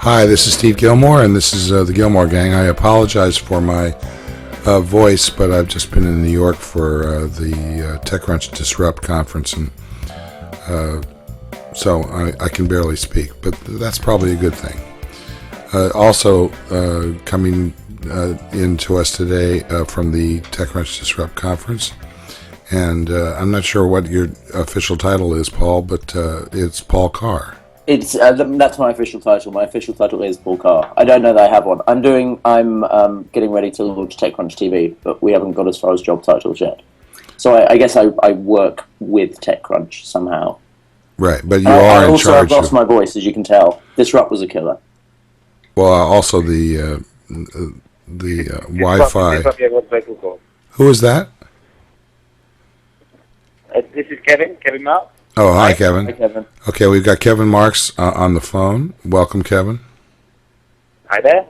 Hi, this is Steve Gillmor, and this is the Gillmor Gang. I apologize for my voice, but I've just been in New York for the TechCrunch Disrupt conference, and so I can barely speak, but that's probably a good thing. Also coming in to us today from the TechCrunch Disrupt conference, and I'm not sure what your official title is, Paul, but it's Paul Carr. It's that's my official title. My official title is Paul Carr. I don't know that I have one. I'm getting ready to launch TechCrunch TV, but we haven't got as far as job titles yet. So I guess I work with TechCrunch somehow. Right, but you are in charge. I've lost my voice, as you can tell. Disrupt was a killer. Well, also the Wi-Fi. Who is that? This is Kevin Marks. Oh, hi, Kevin. Hi, Kevin. Okay, we've got Kevin Marks on the phone. Welcome, Kevin. Hi there.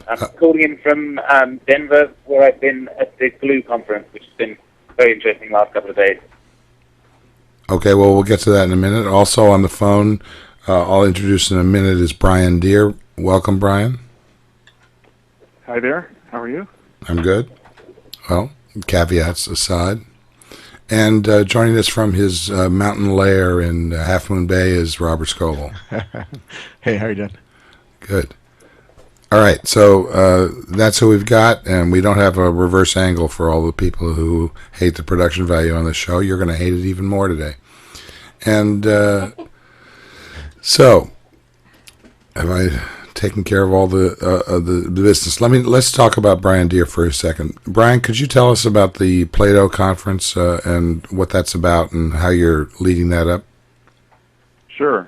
I'm calling in from Denver, where I've been at the Glue conference, which has been very interesting last couple of days. Okay, well, we'll get to that in a minute. Also on the phone, I'll introduce in a minute, is Brian Deere. Welcome, Brian. Hi there. How are you? I'm good. Well, caveats aside. And joining us from his mountain lair in Half Moon Bay is Robert Scoble. Hey, how are you doing? Good. All right, so that's who we've got, and we don't have a reverse angle for all the people who hate the production value on the show. You're going to hate it even more today. And so, have I taken care of all the business? Let's talk about Brian Deere for a second. Brian, could you tell us about the Plato conference and what that's about and how you're leading that up? Sure.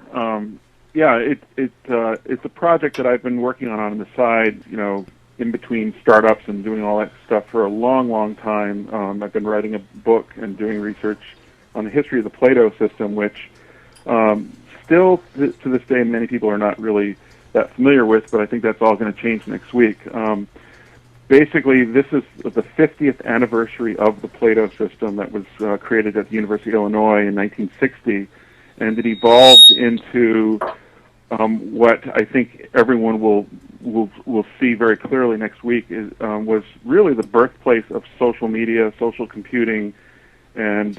It's a project that I've been working on the side, in between startups and doing all that stuff for a long, long time. I've been writing a book and doing research on the history of the Plato system, which still to this day many people are not really that familiar with, but I think that's all going to change next week. Basically, this is the 50th anniversary of the Plato system that was created at the University of Illinois in 1960, and it evolved into what I think everyone will see very clearly next week was really the birthplace of social media, social computing, and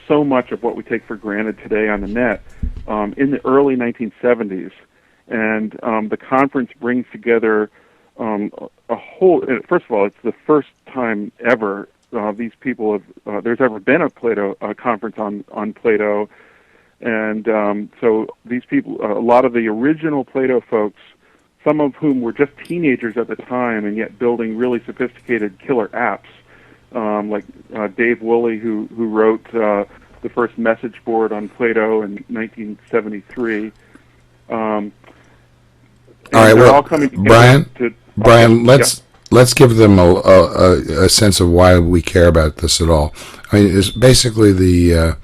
so much of what we take for granted today on the net in the early 1970s. And the conference brings together a whole. First of all, it's the first time ever these people have there's ever been a conference on Plato, and so these people, a lot of the original Plato folks, some of whom were just teenagers at the time, and yet building really sophisticated killer apps, like Dave Woolley, who wrote the first message board on Plato in 1973. All right, well, Brian, let's give them a sense of why we care about this at all. I mean, it's basically the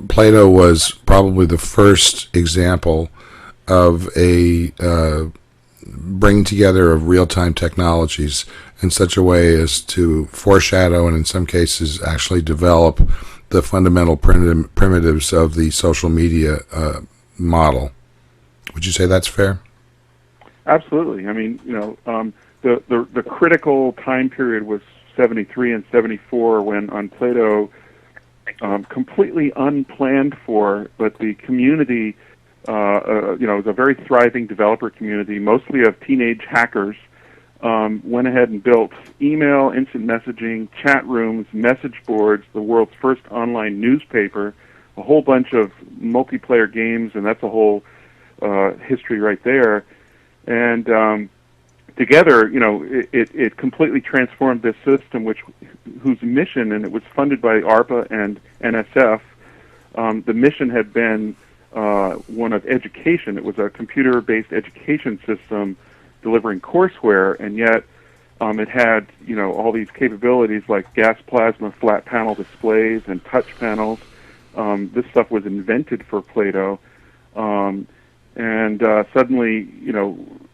Plato was probably the first example of a bringing together of real-time technologies in such a way as to foreshadow and in some cases actually develop the fundamental primitives of the social media model. Would you say that's fair? Absolutely. I mean, the critical time period was 73 and 74 when on Plato, completely unplanned for, but the community, was a very thriving developer community, mostly of teenage hackers, went ahead and built email, instant messaging, chat rooms, message boards, the world's first online newspaper, a whole bunch of multiplayer games, and that's a whole history right there. And together, it completely transformed this system, whose mission, and it was funded by ARPA and NSF. The mission had been one of education. It was a computer-based education system delivering courseware, and yet it had all these capabilities like gas plasma flat panel displays and touch panels. This stuff was invented for Plato. And suddenly,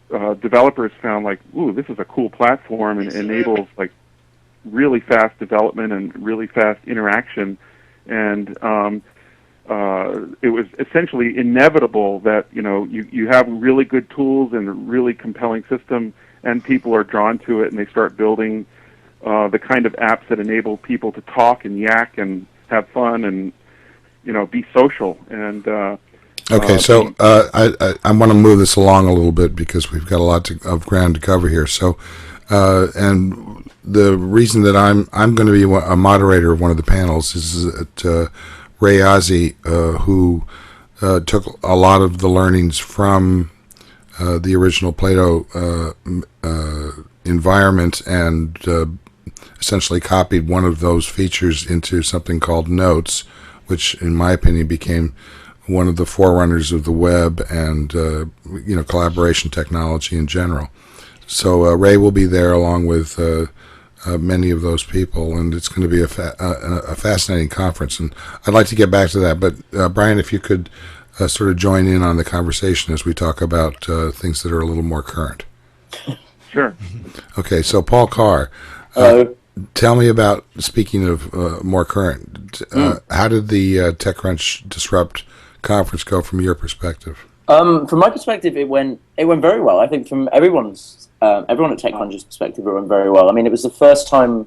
developers found ooh, this is a cool platform and enables really fast development and really fast interaction. And it was essentially inevitable that you have really good tools and a really compelling system, and people are drawn to it, and they start building the kind of apps that enable people to talk and yak and have fun and be social. And okay, so I want to move this along a little bit because we've got a lot of ground to cover here. So, and the reason that I'm going to be a moderator of one of the panels is that Ray Ozzie, who took a lot of the learnings from the original Plato environment and essentially copied one of those features into something called Notes, which, in my opinion, became one of the forerunners of the web and collaboration technology in general. So Ray will be there along with many of those people, and it's going to be a fascinating conference. And I'd like to get back to that, but Brian, if you could sort of join in on the conversation as we talk about things that are a little more current. Sure. Okay, so Paul Carr, tell me about, speaking of more current, how did the TechCrunch Disrupt conference go from your perspective? From my perspective, it went very well. I think from everyone at TechCrunch's perspective, it went very well. I mean, it was the first time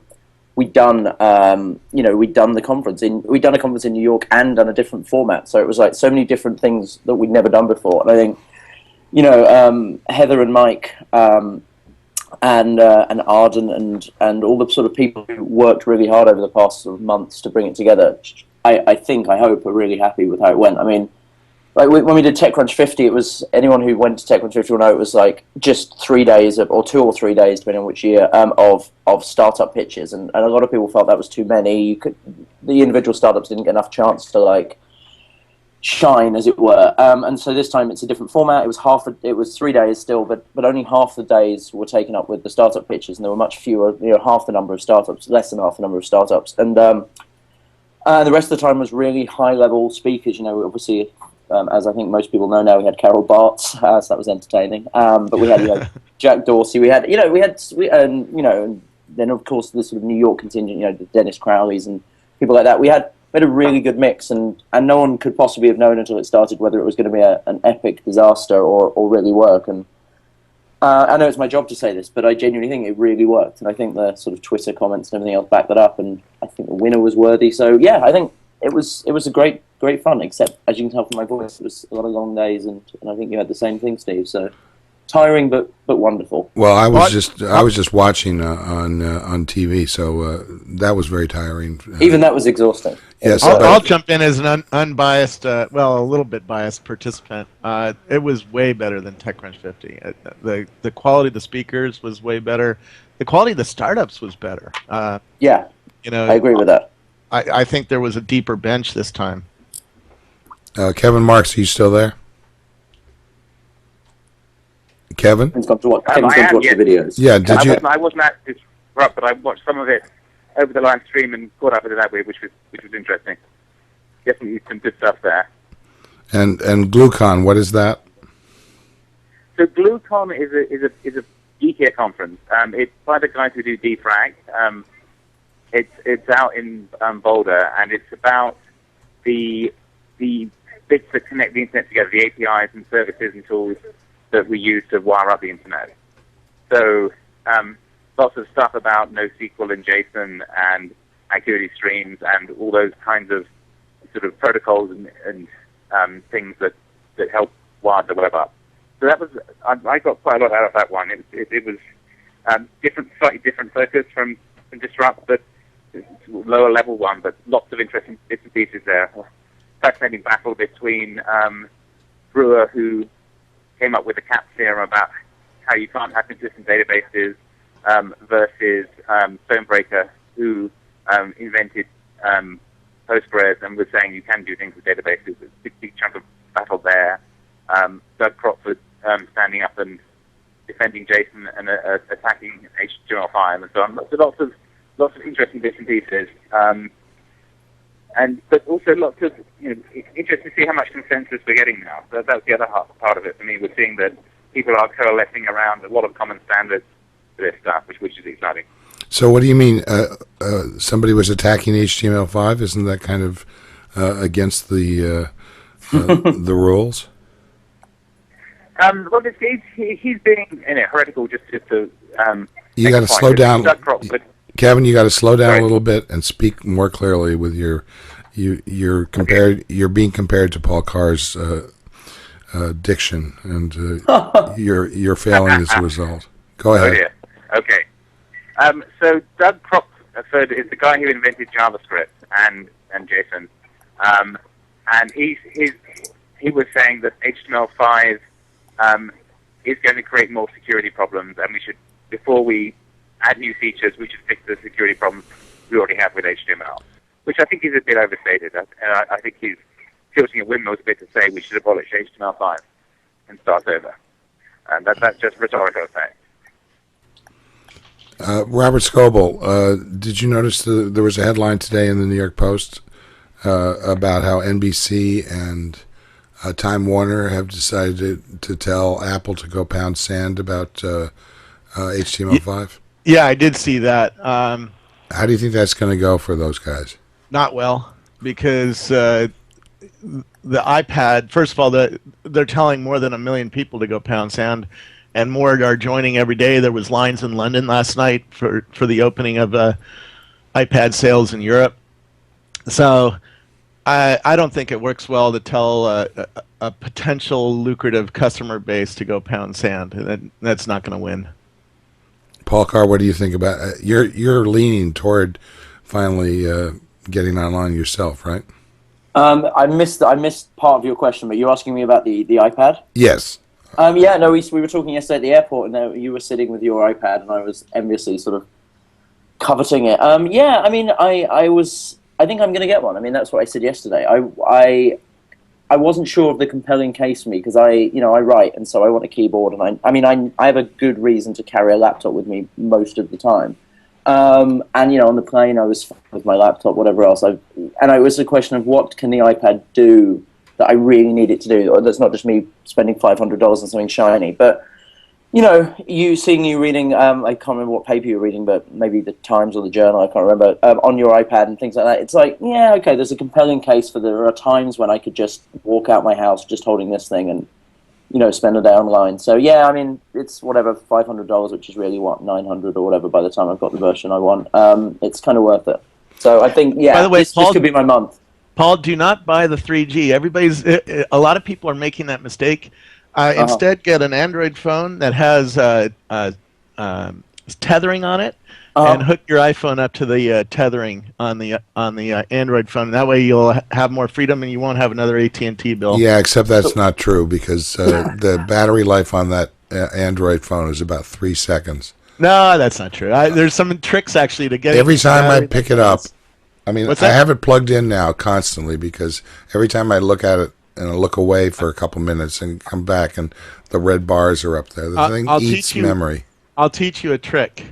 we'd done a conference in New York and done a different format. So it was like so many different things that we'd never done before. And I think, Heather and Mike and Arden and all the sort of people who worked really hard over the past sort of months to bring it together, I hope are really happy with how it went. I mean, like when we did TechCrunch 50, it was, anyone who went to TechCrunch 50 will know, it was like just 3 days or 2 or 3 days, depending on which year, of startup pitches, and a lot of people felt that was too many. The individual startups didn't get enough chance to like shine, as it were. And so this time it's a different format. It was 3 days still, but only half the days were taken up with the startup pitches, and there were much fewer, half the number of startups, less than half the number of startups, and the rest of the time was really high-level speakers. Obviously, as I think most people know now, we had Carol Bartz, so that was entertaining. But we had Jack Dorsey. And then of course the sort of New York contingent, the Dennis Crowleys and people like that. We had a really good mix, and no one could possibly have known until it started whether it was going to be an epic disaster or really work. And I know it's my job to say this, but I genuinely think it really worked, and I think the sort of Twitter comments and everything else backed that up, and I think the winner was worthy. So yeah, I think it was a great fun, except, as you can tell from my voice, it was a lot of long days, and I think you had the same thing, Steve. So tiring, but wonderful. Well, I was just watching on TV, so that was very tiring. Even that was exhausting. Yes, I'll jump in as an unbiased, a little bit biased participant. It was way better than TechCrunch 50. The quality of the speakers was way better. The quality of the startups was better. Yeah, I agree with that. I think there was a deeper bench this time. Kevin Marks, are you still there? Kevin? Kevin's gone to watch the videos. Yeah, I wasn't at Disrupt, but I watched some of it over the live stream and caught up with it that way, which was interesting. Definitely some good stuff there. And GlueCon, what is that? So GlueCon is a geekier conference. It's by the guys who do Defrag. It's out in Boulder, and it's about the bits that connect the internet together, the APIs and services and tools that we use to wire up the internet. So lots of stuff about NoSQL and JSON and activity streams and all those kinds of sort of protocols and things that help wire the web up. So that was, I got quite a lot out of that one. It was slightly different focus from Disrupt, but lower level one, but lots of interesting bits and pieces there. Fascinating battle between Brewer, who came up with the CAP theorem about how you can't have consistent databases, versus Stonebreaker, who invented Postgres and was saying you can do things with databases. It's a big chunk of battle there. Doug Crockford standing up and defending JSON and attacking HTML5 and so on. Lots of interesting bits and pieces. But also lots of, it's interesting to see how much consensus we're getting now. So that's the other part of it for me. We're seeing that people are coalescing around a lot of common standards for this stuff, which is exciting. So what do you mean? Somebody was attacking HTML5? Isn't that kind of against the the rules? Well, he's being heretical just to. You got to slow down, But Kevin. You got to slow down Sorry. a little bit and speak more clearly with you're compared. You're being compared to Paul Carr's diction, and you're failing as a result. Go Oh ahead. dear. Okay. So Doug Crockford is the guy who invented JavaScript and JSON, and he was saying that HTML5 is going to create more security problems, and we should, before we add new features, we should fix the security problems we already have with HTML, which I think is a bit overstated. I think he's tilting at windmills a bit to say we should abolish HTML5 and start over. And that's just rhetorical effect. Robert Scoble, did you notice there was a headline today in the New York Post about how NBC and Time Warner have decided to tell Apple to go pound sand about HTML5? Yeah, I did see that. How do you think that's going to go for those guys? Not well, because the iPad, first of all, they're telling more than 1 million people to go pound sand, and more are joining every day. There was lines in London last night for the opening of iPad sales in Europe. So I don't think it works well to tell a potential lucrative customer base to go pound sand. That's not going to win. Paul Carr, what do you think about you're leaning toward finally getting online yourself, right? I missed part of your question, but you're asking me about the iPad? Yes. Yeah, no, we were talking yesterday at the airport, and you were sitting with your iPad, and I was enviously sort of coveting it. Yeah, I mean, I think I'm going to get one. I mean, that's what I said yesterday. I wasn't sure of the compelling case for me because I write, and so I want a keyboard, and I have a good reason to carry a laptop with me most of the time. And on the plane I was fine with my laptop, whatever else. And it was a question of what can the iPad do that I really need it to do, or that's not just me spending $500 on something shiny. But you reading, I can't remember what paper you were reading, but maybe the Times or the Journal, I can't remember, on your iPad and things like that. It's like, yeah, okay, there's a compelling case for there are times when I could just walk out my house just holding this thing and spend a day online. So yeah, I mean, it's whatever, $500, which is really what, $900 or whatever by the time I've got the version I want. It's kind of worth it. So I think, yeah, By the way, this could be my month. Paul, do not buy the 3G. A lot of people are making that mistake. Instead, get an Android phone that has tethering on it, and hook your iPhone up to the tethering on the Android phone. That way, you'll have more freedom, and you won't have another AT&T bill. Yeah, except that's not true because the battery life on that Android phone is about 3 seconds. No, that's not true. There's some tricks actually to get. Every time I pick it up, I mean, What's I that? have it plugged in now constantly because every time I look at it and I look away for a couple minutes and come back and the red bars are up there, the thing eats memory. I'll teach you a trick.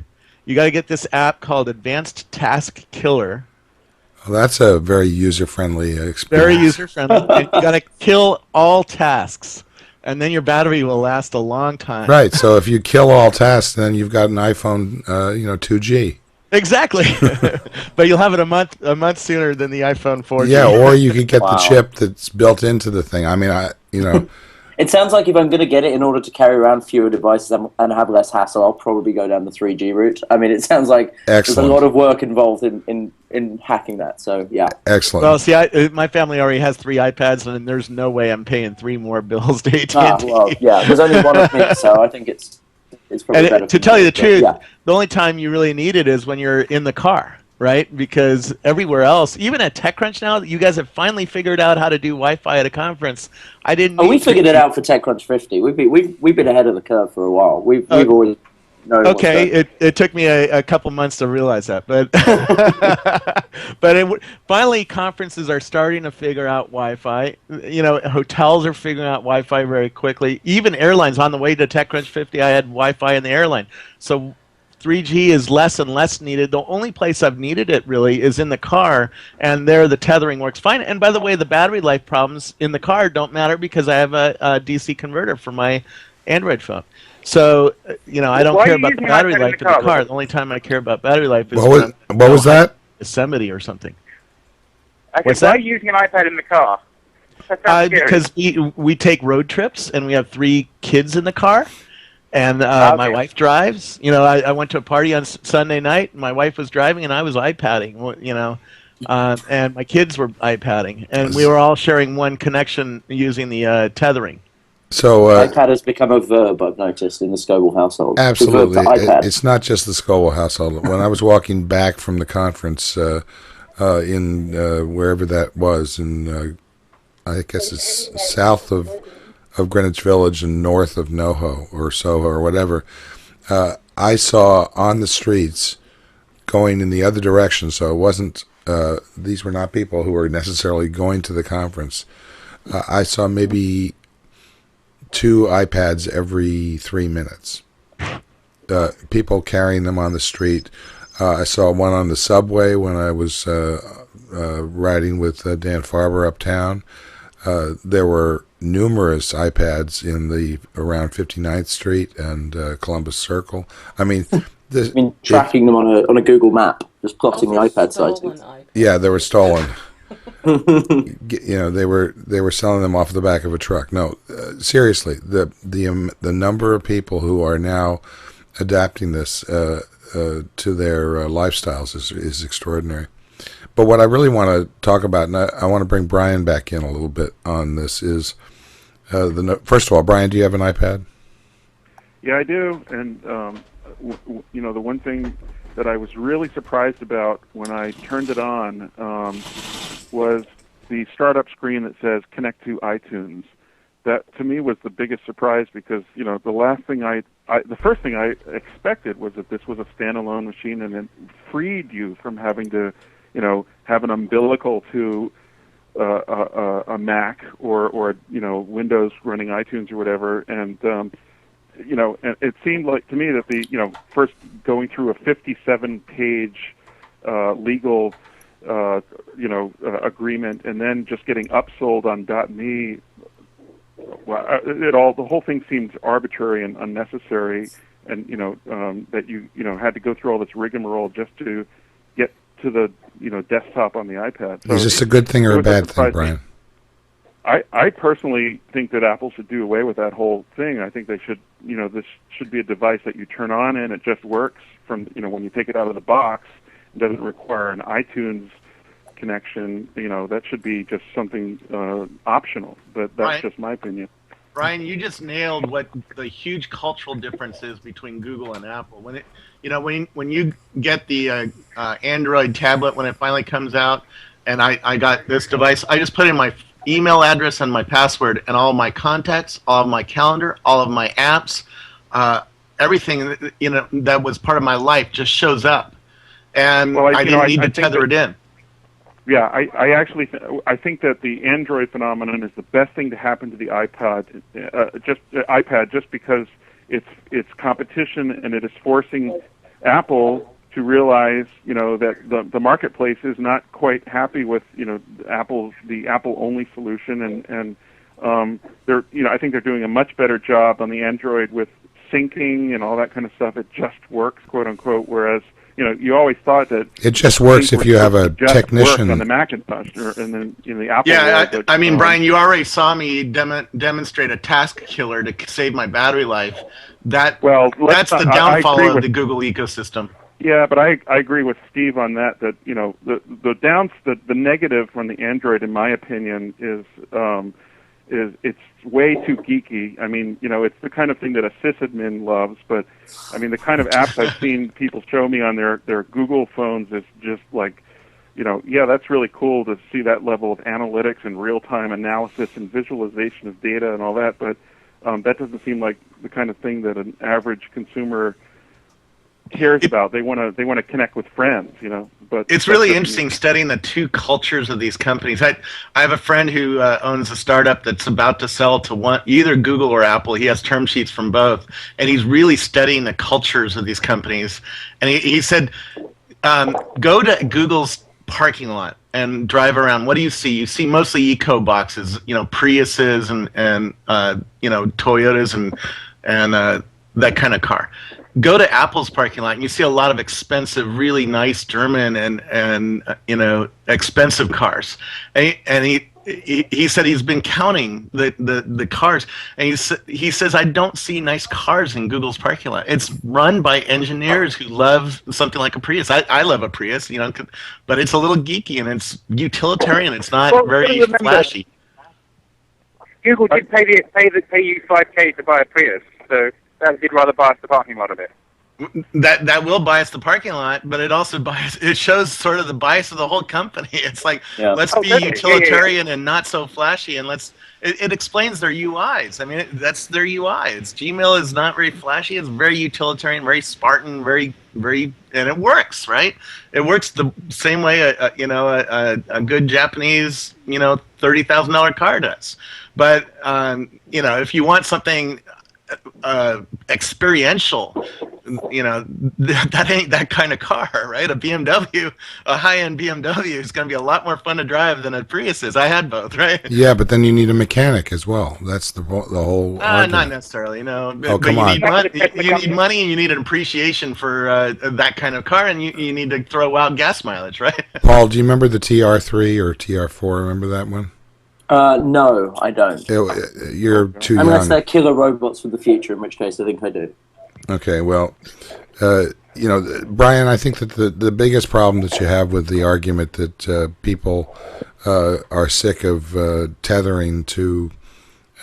You got to get this app called Advanced Task Killer. Well, that's a very user-friendly experience. Very user-friendly. And you got to kill all tasks, and then your battery will last a long time. Right. So if you kill all tasks, then you've got an iPhone, 2G. Exactly. But you'll have it a month sooner than the iPhone 4G. Yeah, or you could get Wow. the chip that's built into the thing. I mean, It sounds like if I'm going to get it in order to carry around fewer devices and have less hassle, I'll probably go down the 3G route. I mean, it sounds like Excellent. there's a lot of work involved in hacking that. So, yeah. excellent. Well, see, my family already has 3 iPads, and there's no way I'm paying 3 more bills to AT&T. Well, yeah, there's only one of me, so I think it's probably better. To tell you the truth, yeah. the only time you really need it is when you're in the car, right? Because everywhere else, even at TechCrunch now, you guys have finally figured out how to do Wi-Fi at a conference. I didn't. We figured it out for TechCrunch 50. We've been ahead of the curve for a while. We've always known. Okay, it took me a couple months to realize that, but finally conferences are starting to figure out Wi-Fi. Hotels are figuring out Wi-Fi very quickly. Even airlines. On the way to TechCrunch 50, I had Wi-Fi in the airline. So 3G is less and less needed. The only place I've needed it really is in the car, and there the tethering works fine. And by the way, the battery life problems in the car don't matter because I have a DC converter for my Android phone. So, I don't Why are care you about the using battery iPad in life the in the car, car. Robert? The only time I care about battery life is What was that? Yosemite or something. Okay, What's why that? are you using an iPad in the car? That sounds scary. Because we take road trips and we have 3 kids in the car, and my Okay. wife drives. You know, I went to a party on Sunday night. And my wife was driving, and I was iPadding. You know, and my kids were iPadding, and we were all sharing one connection using the tethering. So iPad has become a verb, I've noticed, in the Scoble household. The verb to absolutely, iPad. it's not just the Scoville household. When I was walking back from the conference in wherever that was, in I guess it's south of Greenwich Village and north of NoHo or Soho or whatever, I saw on the streets going in the other direction. So it wasn't; these were not people who were necessarily going to the conference. I saw maybe 2 iPads every 3 minutes. People carrying them on the street. I saw one on the subway when I was riding with Dan Farber uptown. There were numerous iPads in the around 59th Street and Columbus Circle. I mean, I mean, tracking them on a Google map, just plotting the iPad sightings. yeah, they were stolen. You know, they were selling them off the back of a truck. No, seriously, the number of people who are now adapting this to their lifestyles is extraordinary. But what I really want to talk about, and I want to bring Brian back in a little bit on this, is first of all, Brian, do you have an iPad? Yeah, I do. And, you know, the one thing that I was really surprised about when I turned it on was the startup screen that says connect to iTunes. That, to me, was the biggest surprise because, you know, the first thing I expected was that this was a standalone machine and it freed you from having to, you know, have an umbilical to a Mac or you know, Windows running iTunes or whatever. And you know, and it seemed like to me that the, you know, first going through a 57-page legal you know, agreement and then just getting upsold on .me. Well, the whole thing seemed arbitrary and unnecessary, and you know, that you know, had to go through all this rigmarole just to get to the, you know, desktop on the iPad. So is this a good thing or a bad thing, Brian? I personally think that Apple should do away with that whole thing. I think they should, you know, this should be a device that you turn on and it just works from, you know, when you take it out of the box. It doesn't require an iTunes connection. You know, that should be just something optional. But that's just my opinion. Brian, you just nailed what the huge cultural difference is between Google and Apple. When it, you know, when you get the Android tablet when it finally comes out, and I got this device, I just put in my email address and my password, and all of my contacts, all of my calendar, all of my apps, everything, you know, that was part of my life just shows up, and well, I didn't need to tether it in. Yeah, I actually I think that the Android phenomenon is the best thing to happen to the iPad, just because it's competition and it is forcing Apple to realize, you know, that the marketplace is not quite happy with, you know, the Apple only solution, and they're, you know, I think they're doing a much better job on the Android with syncing and all that kind of stuff. It just works, quote unquote, whereas, you know, you always thought that it just works if you have a technician on the Macintosh and then in the Apple. Yeah, world, I mean, Brian, you already saw me demonstrate a task killer to save my battery life. That's the downfall of the Google ecosystem. Yeah, but I agree with Steve on that. That, you know, the negative from the Android, in my opinion, is it's way too geeky. I mean, you know, it's the kind of thing that a sysadmin loves, but I mean, the kind of apps I've seen people show me on their Google phones is just like, you know, yeah, that's really cool to see that level of analytics and real-time analysis and visualization of data and all that, but that doesn't seem like the kind of thing that an average consumer cares about. They want to connect with friends, you know. But it's really interesting studying the two cultures of these companies. I have a friend who owns a startup that's about to sell to either Google or Apple. He has term sheets from both, and he's really studying the cultures of these companies. And he said, go to Google's parking lot and drive around. What do you see? You see mostly eco boxes, you know, Priuses and you know, Toyotas and that kind of car. go to Apple's parking lot and you see a lot of expensive, really nice German and expensive cars, and he said he's been counting the cars, and he says, I don't see nice cars in Google's parking lot. It's run by engineers who love something like a Prius. I love a Prius, but it's a little geeky and it's utilitarian. It's not very flashy. Google did pay you $5K to buy a Prius, so that did rather bias the parking lot a bit. That will bias the parking lot, but it also it shows sort of the bias of the whole company. It's like, let's be utilitarian and not so flashy, and it explains their UIs. I mean, that's their UI. Gmail is not very flashy. It's very utilitarian, very Spartan, very, very, and it works, right? It works the same way a good Japanese $30,000 car does. But if you want something experiential, that ain't that kind of car, right? A BMW, a high-end BMW is going to be a lot more fun to drive than a Prius is. I had both, right? Yeah, but then you need a mechanic as well. That's the whole argument. Not necessarily, no. Oh, come on. You need money and you need an appreciation for that kind of car, and you need to throw out gas mileage, right? Paul, do you remember the TR3 or TR4? Remember that one? No, I don't. You're too young. Unless they're killer robots for the future, in which case I think I do. Okay, well, Brian, I think that the biggest problem that you have with the argument that people are sick of tethering to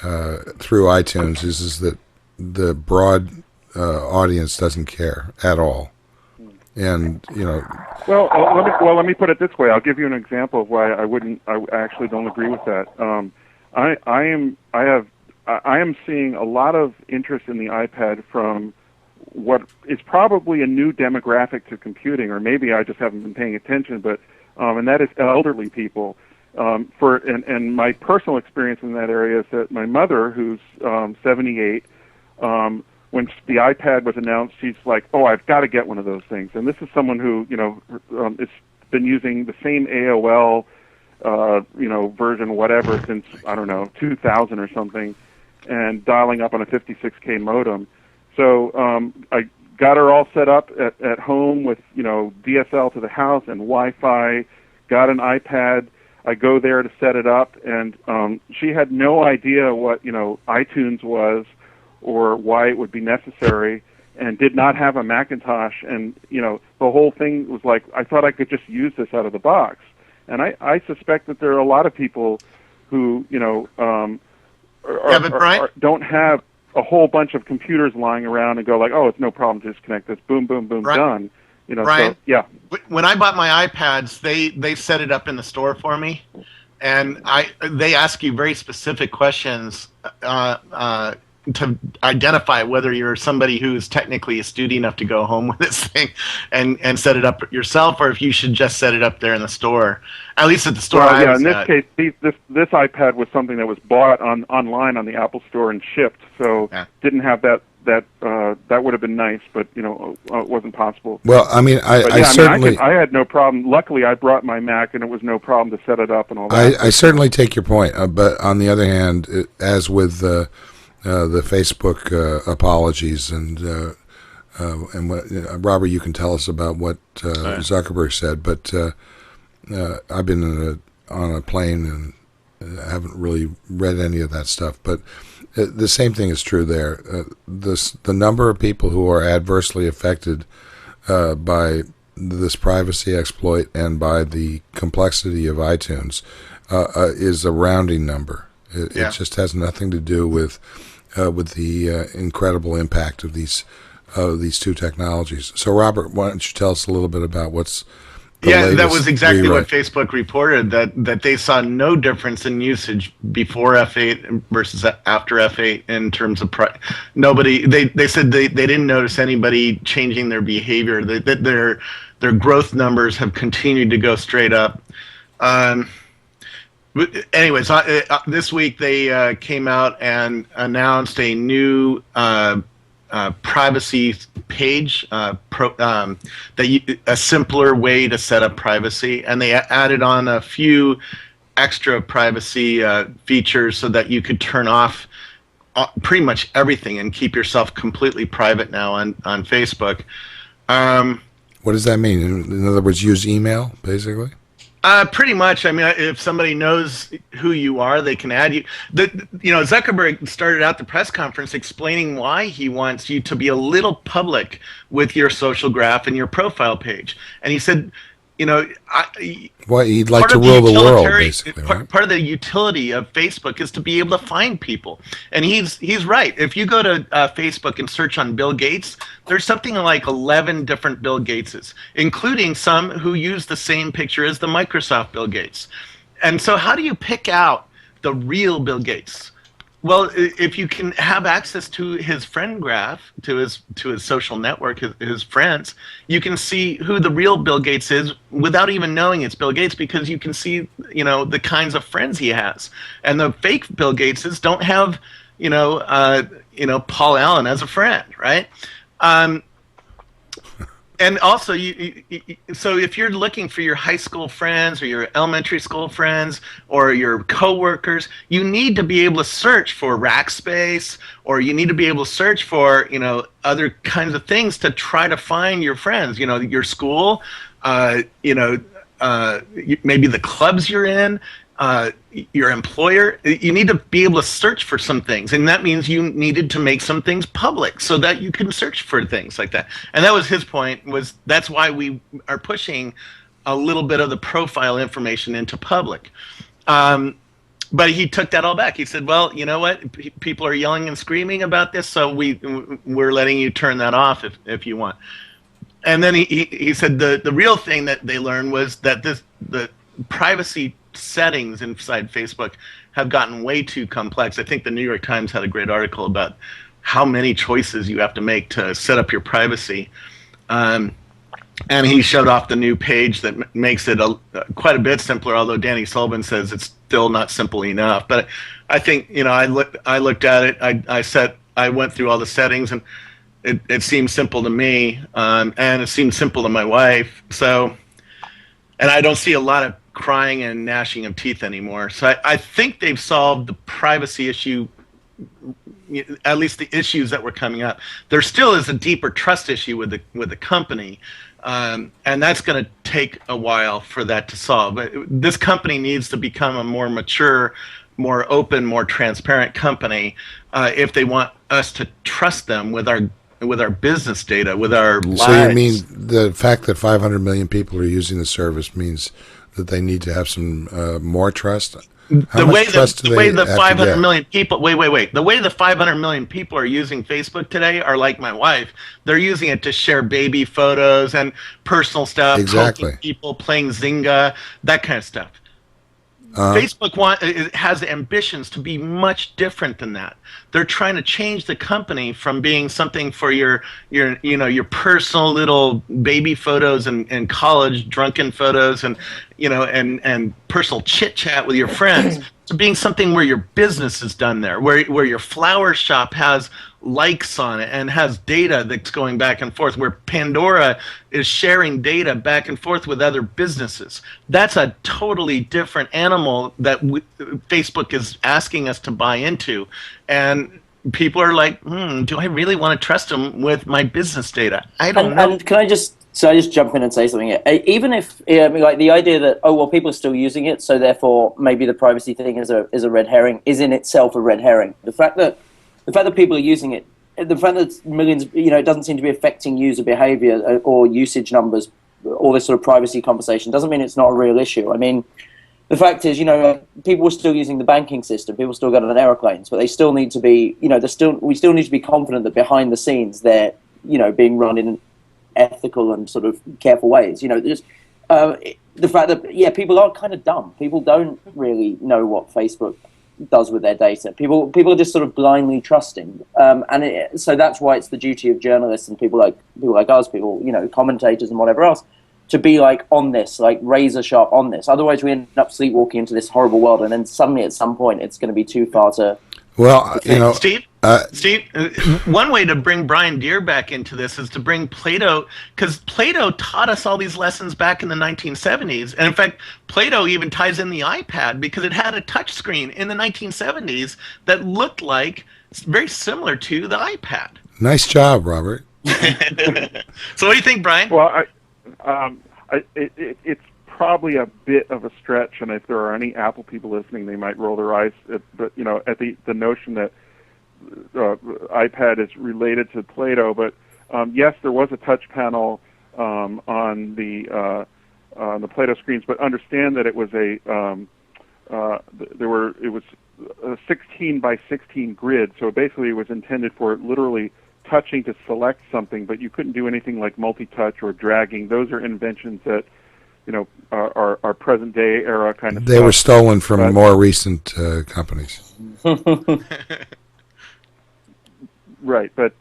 through iTunes is that the broad audience doesn't care at all, and Well, let me put it this way. I'll give you an example of why I actually don't agree with that. I am seeing a lot of interest in the iPad from what is probably a new demographic to computing, or maybe I just haven't been paying attention, but and that is elderly people. And my personal experience in that area is that my mother, who's 78, when the iPad was announced, she's like, "Oh, I've got to get one of those things." And this is someone who has been using the same AOL version, whatever, since 2000 or something, and dialing up on a 56K modem. So I got her all set up at home with DSL to the house and Wi-Fi. Got an iPad. I go there to set it up, and she had no idea what iTunes was or why it would be necessary, and did not have a Macintosh. And the whole thing was like, I thought I could just use this out of the box. And I suspect that there are a lot of people who don't have a whole bunch of computers lying around and go like, oh, it's no problem, just connect this, boom, boom, boom, done. Brian, so, yeah. When I bought my iPads, they set it up in the store for me, and they ask you very specific questions to identify whether you're somebody who's technically astute enough to go home with this thing and set it up yourself, or if you should just set it up there in the store. At least at the store. Well, yeah. In this case, this iPad was something that was bought online on the Apple Store and shipped, so didn't have that. That would have been nice, but it wasn't possible. Well, I mean, I certainly I had no problem. Luckily, I brought my Mac, and it was no problem to set it up and all that. I certainly take your point, but on the other hand, as with the Facebook apologies and what, Robert, you can tell us about what Zuckerberg said, but I've been on a plane and haven't really read any of that stuff. But the same thing is true there. The number of people who are adversely affected by this privacy exploit and by the complexity of iTunes is a rounding number. It just has nothing to do with the incredible impact of these two technologies. So, Robert, why don't you tell us a little bit about what's the latest that was exactly rewrite? what Facebook reported, that they saw no difference in usage before F8 versus after F8 in terms of they said they didn't notice anybody changing their behavior, that their growth numbers have continued to go straight up. Anyways, this week they came out and announced a new privacy page, a simpler way to set up privacy, and they added on a few extra privacy features so that you could turn off pretty much everything and keep yourself completely private now on Facebook. What does that mean? In other words, use email, basically? Pretty much. I mean, if somebody knows who you are, they can add you. Zuckerberg started out the press conference explaining why he wants you to be a little public with your social graph and your profile page. And he said, Well, he'd like to rule the world, basically. Right? Part of the utility of Facebook is to be able to find people, and he's right. If you go to Facebook and search on Bill Gates, there's something like 11 different Bill Gateses, including some who use the same picture as the Microsoft Bill Gates. And so, how do you pick out the real Bill Gates? Well, if you can have access to his friend graph, to his social network, his friends, you can see who the real Bill Gates is without even knowing it's Bill Gates, because you can see, the kinds of friends he has. And the fake Bill Gateses don't have, Paul Allen as a friend, right? And also, so if you're looking for your high school friends or your elementary school friends or your coworkers, you need to be able to search for Rackspace, or you need to be able to search for, other kinds of things to try to find your friends. Your school, maybe the clubs you're in. Your employer, you need to be able to search for some things, and that means you needed to make some things public so that you can search for things like that. And that was his point, that's why we are pushing a little bit of the profile information into public. But he took that all back. He said, well, you know what, people are yelling and screaming about this, so we're letting you turn that off if you want. And then he said the real thing that they learned was that the privacy settings inside Facebook have gotten way too complex. I think the New York Times had a great article about how many choices you have to make to set up your privacy. And he showed off the new page that makes it quite a bit simpler, although Danny Sullivan says it's still not simple enough. But I think, I looked at it, I went through all the settings, and it seemed simple to me, and it seemed simple to my wife. So, and I don't see a lot of crying and gnashing of teeth anymore. So I think they've solved the privacy issue, at least the issues that were coming up. There still is a deeper trust issue with the company, and that's going to take a while for that to solve. But this company needs to become a more mature, more open, more transparent company if they want us to trust them with our business data, with our lives. So you mean the fact that 500 million people are using the service means that they need to have some more trust? The way the 500 million people are using Facebook today are like my wife. They're using it to share baby photos and personal stuff, exactly. People playing Zynga, that kind of stuff. Facebook has ambitions to be much different than that. They're trying to change the company from being something for your personal little baby photos and college drunken photos and personal chit chat with your friends to being something where your business is done there, where your flower shop has likes on it and has data that's going back and forth, where Pandora is sharing data back and forth with other businesses. That's a totally different animal that Facebook is asking us to buy into. And people are like, do I really want to trust them with my business data? I don't know. And can I just jump in and say something here? Even if, like the idea that, people are still using it, so therefore maybe the privacy thing is a red herring, is in itself a red herring. The fact that people are using it, the fact that millions, it doesn't seem to be affecting user behavior or usage numbers, all this sort of privacy conversation, doesn't mean it's not a real issue. I mean, the fact is, people are still using the banking system, people still get on airplanes, but they still need to be, we still need to be confident that behind the scenes they're, being run in ethical and sort of careful ways. The fact that, people are kind of dumb. People don't really know what Facebook does with their data. People are just sort of blindly trusting, so that's why it's the duty of journalists and people like us, commentators and whatever else, to be like on this, like razor sharp on this. Otherwise, we end up sleepwalking into this horrible world, and then suddenly at some point, it's going to be too far to. Well, Steve, Steve, one way to bring Brian Deere back into this is to bring Plato, because Plato taught us all these lessons back in the 1970s. And in fact, Plato even ties in the iPad because it had a touch screen in the 1970s that looked like very similar to the iPad. Nice job, Robert. So what do you think, Brian? Well, it's probably a bit of a stretch, and if there are any Apple people listening, they might roll their eyes at, but at the notion that iPad is related to Plato. But yes, there was a touch panel on the Plato screens, but understand that it was it was a 16 by 16 grid, so basically it was intended for literally touching to select something, but you couldn't do anything like multi-touch or dragging. Those are inventions that are present day era kind of They stuff. were stolen from more recent companies. Right, but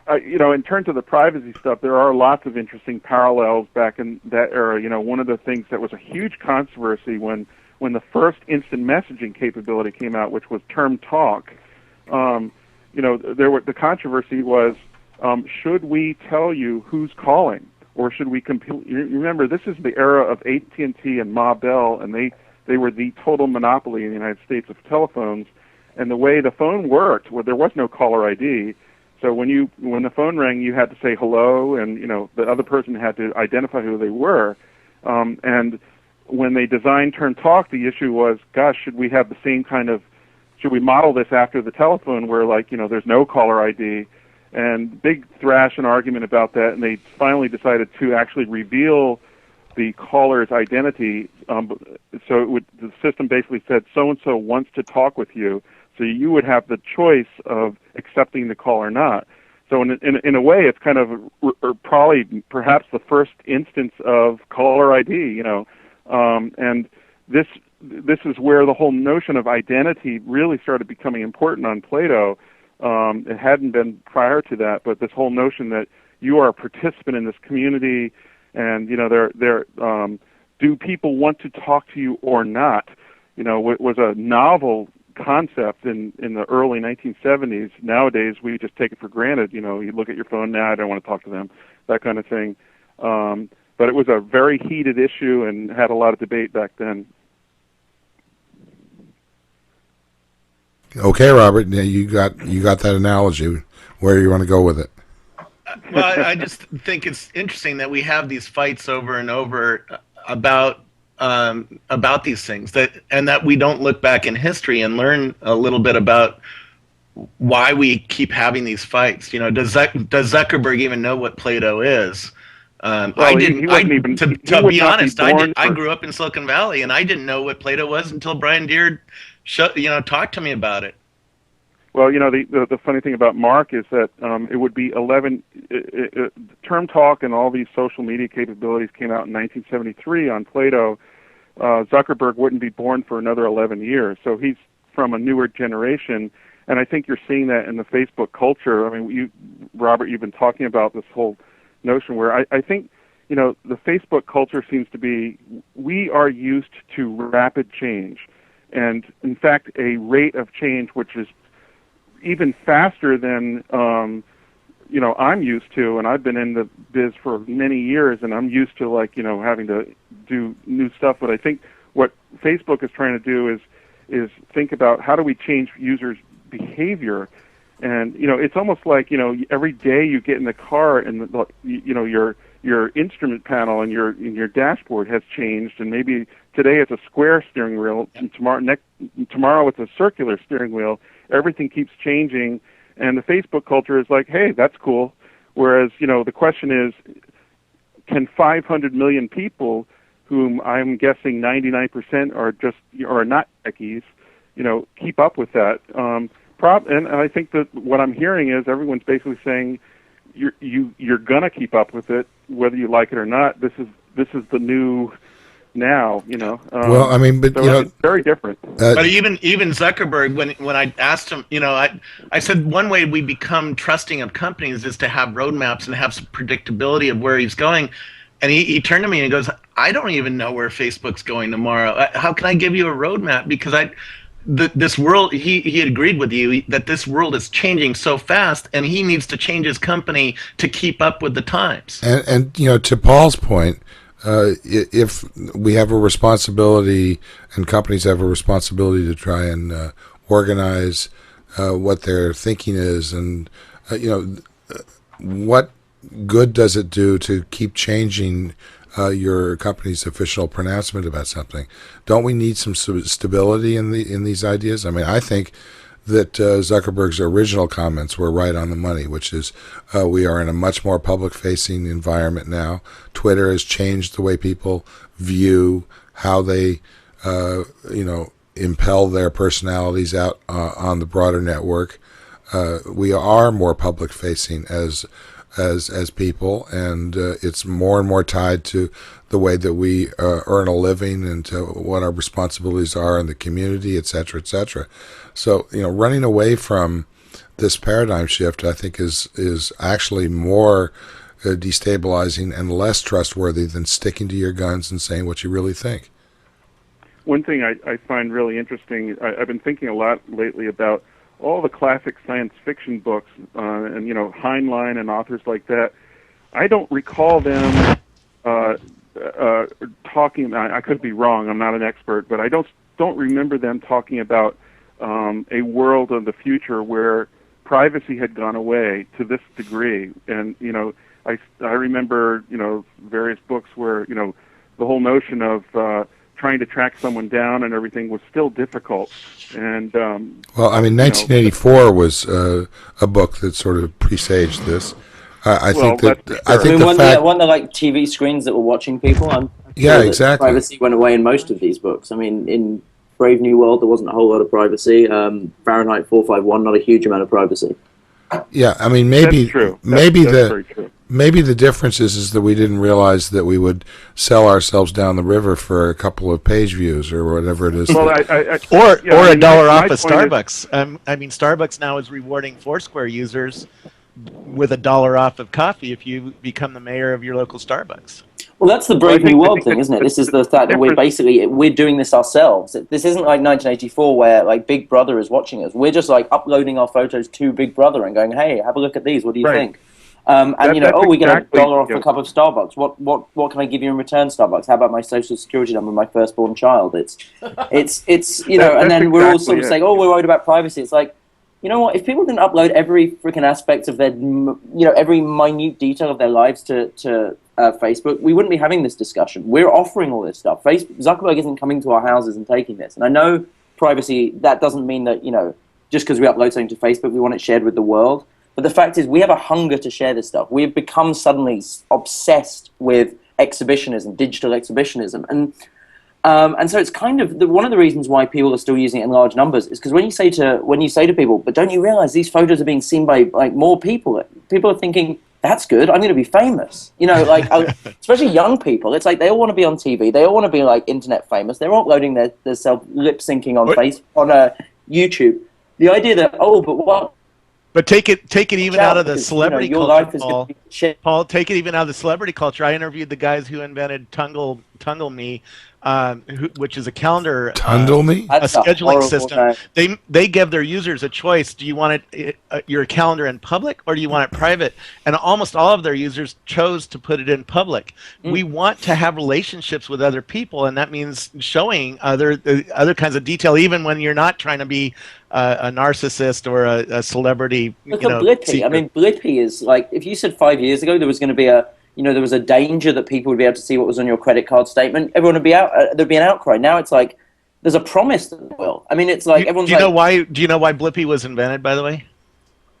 in terms of the privacy stuff, there are lots of interesting parallels back in that era. One of the things that was a huge controversy when the first instant messaging capability came out, which was term talk. The controversy was, should we tell you who's calling, or should we remember, this is the era of AT&T and Ma Bell, and they were the total monopoly in the United States of telephones. And the way the phone worked, there was no caller ID. So when the phone rang, you had to say hello, and the other person had to identify who they were. And when they designed Turn Talk, the issue was, gosh, should we have the same kind of, should we model this after the telephone, where there's no caller ID? And big thrash and argument about that, and they finally decided to actually reveal the caller's identity. So the system basically said, so-and-so wants to talk with you. So you would have the choice of accepting the call or not. So in a way, it's kind of perhaps the first instance of caller ID. And this is where the whole notion of identity really started becoming important on Plato. It hadn't been prior to that, but this whole notion that you are a participant in this community, and do people want to talk to you or not? Was a novel concept in the early 1970s. Nowadays, we just take it for granted. You look at your phone now, I don't want to talk to them, that kind of thing. But it was a very heated issue and had a lot of debate back then. Okay, Robert, you got that analogy. Where do you want to go with it? Well, I just think it's interesting that we have these fights over and over about these things, and that we don't look back in history and learn a little bit about why we keep having these fights. Does Zuckerberg even know what Plato is? I didn't. To be honest, I grew up in Silicon Valley, and I didn't know what Plato was until Brian Deere talked to me about it. Well, the funny thing about Mark is that it would be 11. Term Talk and all these social media capabilities came out in 1973 on Plato. Zuckerberg wouldn't be born for another 11 years, so he's from a newer generation, and I think you're seeing that in the Facebook culture. I mean, Robert, you've been talking about this whole notion where I think the Facebook culture seems to be, we are used to rapid change, and in fact a rate of change which is even faster than I'm used to, and I've been in the biz for many years, and I'm used to having to do new stuff. But I think what Facebook is trying to do is think about how do we change users' behavior, and it's almost like every day you get in the car and your instrument panel and your dashboard has changed, and maybe today it's a square steering wheel, and tomorrow it's a circular steering wheel. Everything keeps changing, and the Facebook culture is like, hey, that's cool. Whereas, the question is, can 500 million people, whom I'm guessing 99% are not techies, keep up with that? And I think that what I'm hearing is everyone's basically saying you're gonna keep up with it, whether you like it or not. This is the new now, Well, I mean, but so it's very different. But even Zuckerberg, when I asked him, I said one way we become trusting of companies is to have roadmaps and have some predictability of where he's going. And he turned to me and he goes, I don't even know where Facebook's going tomorrow. How can I give you a roadmap? Because this world, he had agreed with you that this world is changing so fast, and he needs to change his company to keep up with the times. And to Paul's point, if we have a responsibility, and companies have a responsibility to try and organize what their thinking is, and what good does it do to keep changing your company's official pronouncement about something? Don't we need some stability in these ideas? I mean, I think that Zuckerberg's original comments were right on the money, which is we are in a much more public-facing environment now. Twitter has changed the way people view how they, impel their personalities out on the broader network. We are more public-facing as people, and it's more and more tied to the way that we earn a living and to what our responsibilities are in the community, et cetera, et cetera. So, running away from this paradigm shift, I think, is actually more destabilizing and less trustworthy than sticking to your guns and saying what you really think. One thing I find really interesting, I've been thinking a lot lately about all the classic science fiction books, and Heinlein and authors like that. I don't recall them talking. I could be wrong. I'm not an expert, but I don't remember them talking about a world of the future where privacy had gone away to this degree. And I remember various books where the whole notion of trying to track someone down and everything was still difficult. And 1984 was a book that sort of presaged this. I think one of the like TV screens that were watching people. Exactly. Privacy went away in most of these books. I mean, in Brave New World, there wasn't a whole lot of privacy. Fahrenheit 451, not a huge amount of privacy. Yeah, I mean, maybe that's true. Maybe that's very true. Maybe the difference is that we didn't realize that we would sell ourselves down the river for a couple of page views or whatever it is. Well, or $1 off of Starbucks. Starbucks now is rewarding Foursquare users with $1 off of coffee if you become the mayor of your local Starbucks. Well, that's the Brave New World thing, isn't it? This is the fact that we're doing this ourselves. This isn't like 1984 where like Big Brother is watching us. We're just like uploading our photos to Big Brother and going, "Hey, have a look at these. What do you think?" We get $1 off a cup of Starbucks. What can I give you in return, Starbucks? How about my social security number, my firstborn child? It's and then we're all sort of saying, "Oh, we're worried about privacy." It's like, you know what? If people didn't upload every freaking aspect of their, every minute detail of their lives to Facebook, we wouldn't be having this discussion. We're offering all this stuff. Zuckerberg isn't coming to our houses and taking this. And I know privacy, that doesn't mean that, just because we upload something to Facebook, we want it shared with the world. But the fact is, we have a hunger to share this stuff. We've become suddenly obsessed with exhibitionism, digital exhibitionism. And so it's kind of one of the reasons why people are still using it in large numbers is because when you say to people, but don't you realize these photos are being seen by like more people? People are thinking, that's good. I'm going to be famous. Especially young people. It's like they all want to be on TV. They all want to be like internet famous. They're all uploading their self lip syncing on YouTube. The idea that But take it even out of the celebrity your culture, life is Paul. Paul, take it even out of the celebrity culture. I interviewed the guys who invented Tungle Me, which is a calendar, a scheduling system. They give their users a choice. Do you want your calendar in public or do you want it private? And almost all of their users chose to put it in public. We want to have relationships with other people, and that means showing other kinds of detail, even when you're not trying to be a narcissist or a celebrity. Look at Blippi. Secret. I mean, Blippi is like, if you said 5 years ago there was going to be there was a danger that people would be able to see what was on your credit card statement, everyone would be out. There'd be an outcry. Now it's like there's a promise that it will. I mean, it's like everyone's. Do you know why Blippi was invented, by the way?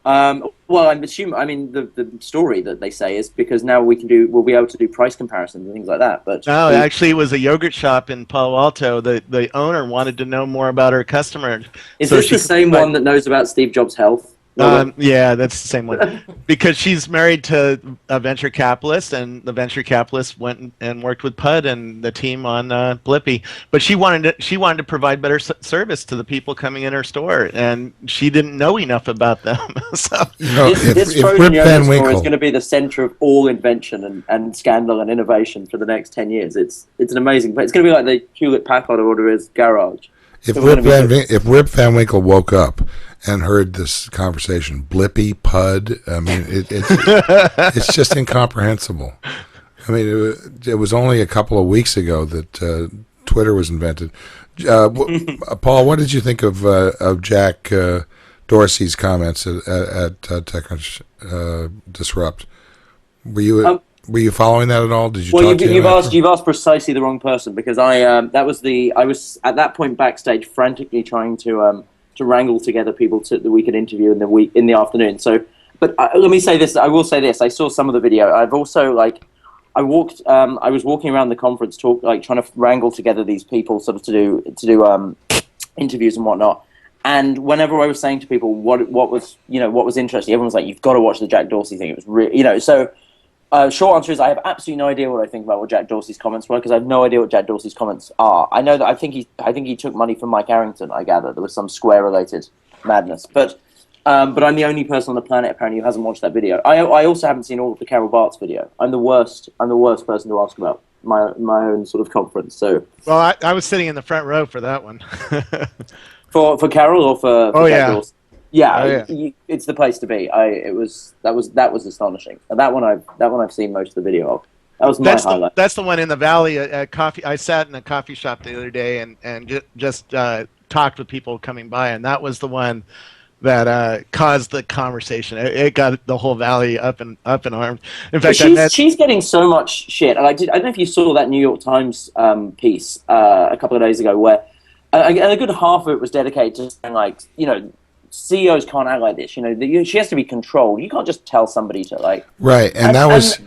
Well, I'm assuming. I mean, the story that they say is because now we'll be able to do price comparisons and things like that. But no, actually, it was a yogurt shop in Palo Alto. The owner wanted to know more about her customer. Is this the same one that knows about Steve Jobs' health? Yeah, that's the same one. Because she's married to a venture capitalist, and the venture capitalist went and worked with Pud and the team on Blippi. But she wanted to provide better service to the people coming in her store, and she didn't know enough about them. So this Trojan yogurt store is going to be the center of all invention and scandal and innovation for the next 10 years. It's an amazing place. It's going to be like the Hewlett Packard or whatever it is garage. If So we're gonna be If Rip Van Winkle woke up and heard this conversation, Blippy, Pud, I mean, it's just incomprehensible. I mean, it was only a couple of weeks ago that Twitter was invented. Paul, what did you think of Jack Dorsey's comments at TechCrunch Disrupt? Were you following that at all? Did you? Well, talk to him you've asked precisely the wrong person, because I was at that point backstage frantically trying to wrangle together people that we could interview in the afternoon. So, but let me say this. I will say this. I saw some of the video. I've also I was walking around the conference trying to wrangle together these people sort of to do interviews and whatnot. And whenever I was saying to people what was interesting, everyone was like, "You've got to watch the Jack Dorsey thing." It was really, so. Short answer is I have absolutely no idea what I think about what Jack Dorsey's comments were, because I have no idea what Jack Dorsey's comments are. I know that I think he took money from Mike Arrington. I gather there was some Square related madness, but I'm the only person on the planet apparently who hasn't watched that video. I also haven't seen all of the Carol Bart's video. I'm the worst person to ask about my own sort of conference. So well, I was sitting in the front row for that one. for Carol or for Jack Dorsey? Yeah, yeah. It's the place to be. That was astonishing. And that one I've seen most of the video of. That was my highlight. That's the one in the Valley at coffee. I sat in a coffee shop the other day and just talked with people coming by, and that was the one that caused the conversation. It got the whole Valley up in arms. In fact, she's getting so much shit. And I don't know if you saw that New York Times piece a couple of days ago, where a good half of it was dedicated to saying, CEOs can't act like this. She has to be controlled. You can't just tell somebody to Right, and that was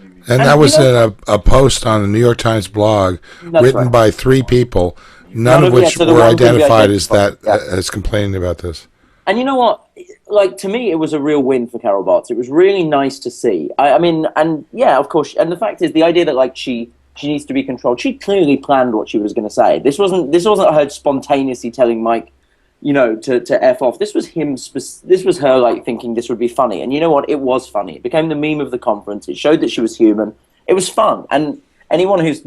a post on the New York Times blog written by 3 people, none of which were identified as complaining about this. And you know what? To me, it was a real win for Carol Bartz. It was really nice to see. I mean, and yeah, of course. And the fact is, the idea that she needs to be controlled. She clearly planned what she was going to say. This wasn't her spontaneously telling Mike, to F off. This was her thinking this would be funny. And you know what? It was funny. It became the meme of the conference. It showed that she was human. It was fun. And anyone who's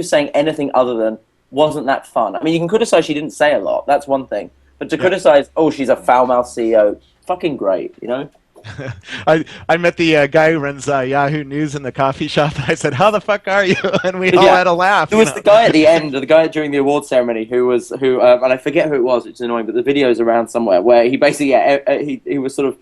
saying anything other than wasn't that fun. I mean, you can criticize she didn't say a lot. That's one thing. But to criticize, she's a foul-mouthed CEO, fucking great, I met the guy who runs Yahoo News in the coffee shop, and I said, "How the fuck are you?" And we all had a laugh. There was the guy at the end, the guy during the award ceremony, who and I forget who it was. It's annoying, but the video's around somewhere where he basically, he was sort